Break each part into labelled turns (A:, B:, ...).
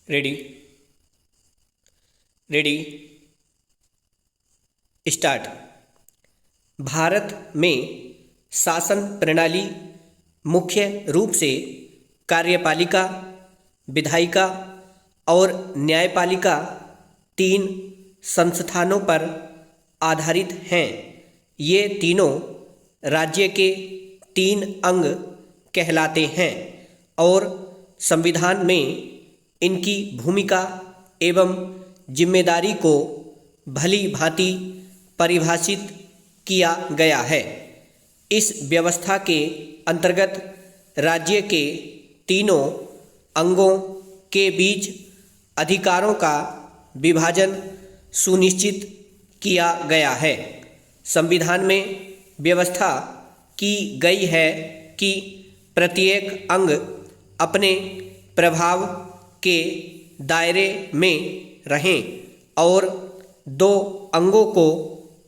A: Ready ready start. Bharat में शासन प्रणाली मुख्य रूप से कार्यपालिका, विधायिका और न्यायपालिका तीन संस्थानों पर आधारित हैं। ये तीनों राज्य के तीन अंग कहलाते हैं और संविधान में इनकी भूमिका एवं जिम्मेदारी को भली भांति परिभाषित किया गया है। इस व्यवस्था के अंतर्गत राज्य के तीनों अंगों के बीच अधिकारों का विभाजन सुनिश्चित किया गया है। संविधान में व्यवस्था की गई है कि प्रत्येक अंग अपने प्रभाव के दायरे में रहें और दो अंगों को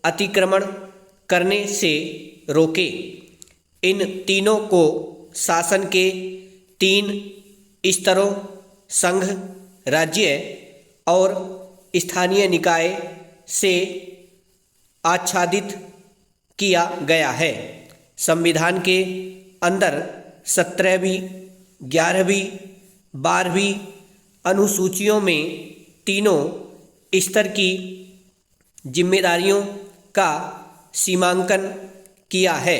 A: अतिक्रमण करने से रोके। इन तीनों को शासन के तीन स्तरों संघ, राज्य और स्थानीय निकाय से आच्छादित किया गया है। संविधान के अंदर 17वीं, 11वीं, 12वीं अनुसूचियों में तीनों स्तर की जिम्मेदारियों का सीमांकन किया है।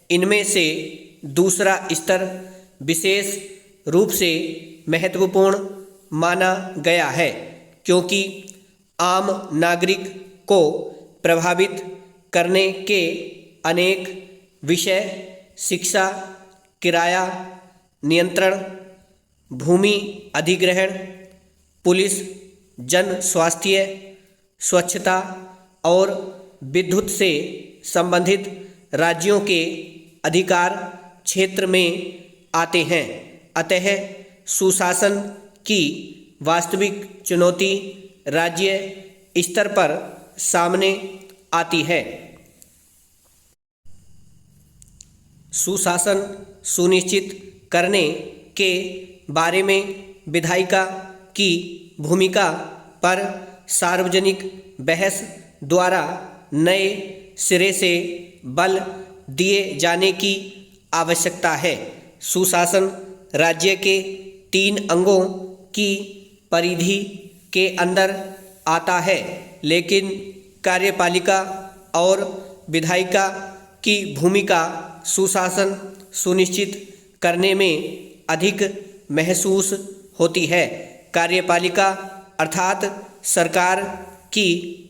A: इनमें से दूसरा स्तर विशेष रूप से महत्वपूर्ण माना गया है क्योंकि आम नागरिक को प्रभावित करने के अनेक विषय शिक्षा, किराया नियंत्रण, भूमि अधिग्रहण, पुलिस, जन स्वास्थ्य, स्वच्छता और विद्युत से संबंधित राज्यों के अधिकार क्षेत्र में आते हैं। अतः सुशासन की वास्तविक चुनौती राज्य स्तर पर सामने आती है। सुशासन सुनिश्चित करने के बारे में विधायिका की भूमिका पर सार्वजनिक बहस द्वारा नए सिरे से बल दिए जाने की आवश्यकता है। सुशासन राज्य के तीन अंगों की परिधि के अंदर आता है, लेकिन कार्यपालिका और विधायिका की भूमिका सुशासन सुनिश्चित करने में अधिक महसूस होती है। कार्यपालिका अर्थात सरकार की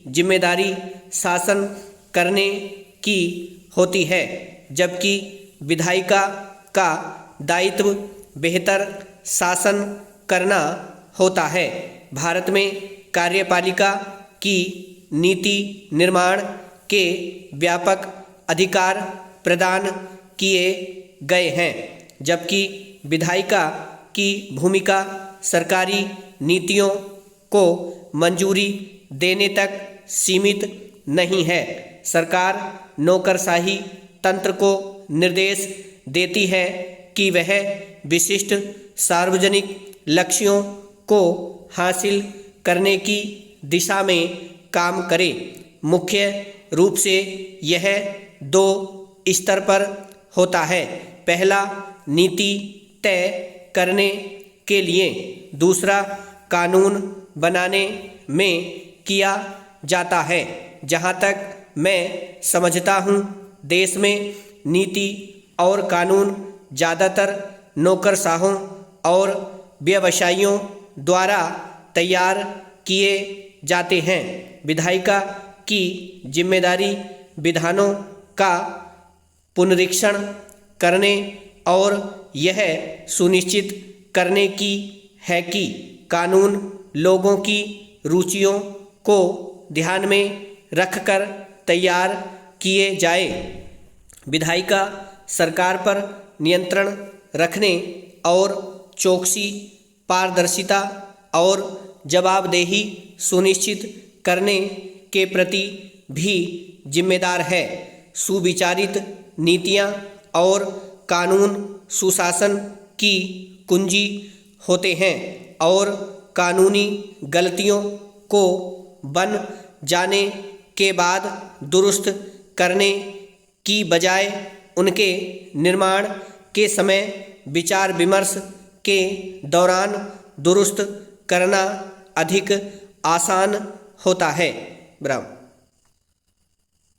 A: जिम्मेदारी शासन करने की होती है, जबकि विधायिका का दायित्व बेहतर शासन करना होता है। भारत में कार्यपालिका की नीति निर्माण के व्यापक अधिकार प्रदान किए गए हैं, जबकि विधायिका की भूमिका सरकारी नीतियों को मंजूरी देने तक सीमित नहीं है। सरकार नौकरशाही तंत्र को निर्देश देती है कि वह विशिष्ट सार्वजनिक लक्ष्यों को हासिल करने की दिशा में काम करे। मुख्य रूप से यह दो स्तर पर होता है। पहला नीति तय करने के लिए, दूसरा कानून बनाने में किया जाता है। जहाँ तक मैं समझता हूँ, देश में नीति और कानून ज़्यादातर नौकरशाहों और व्यवसायियों द्वारा तैयार किए जाते हैं। विधायिका की जिम्मेदारी विधानों का पुनरीक्षण करने और यह सुनिश्चित करने की है कि कानून लोगों की रुचियों को ध्यान में रखकर तैयार किए जाए। विधायिका सरकार पर नियंत्रण रखने और चौकसी, पारदर्शिता और जवाबदेही सुनिश्चित करने के प्रति भी जिम्मेदार है। सुविचारित नीतियाँ और कानून सुशासन की कुंजी होते हैं और कानूनी गलतियों को बन जाने के बाद दुरुस्त करने की बजाय उनके निर्माण के समय विचार विमर्श के दौरान दुरुस्त करना अधिक आसान होता है। ब्राह्मण।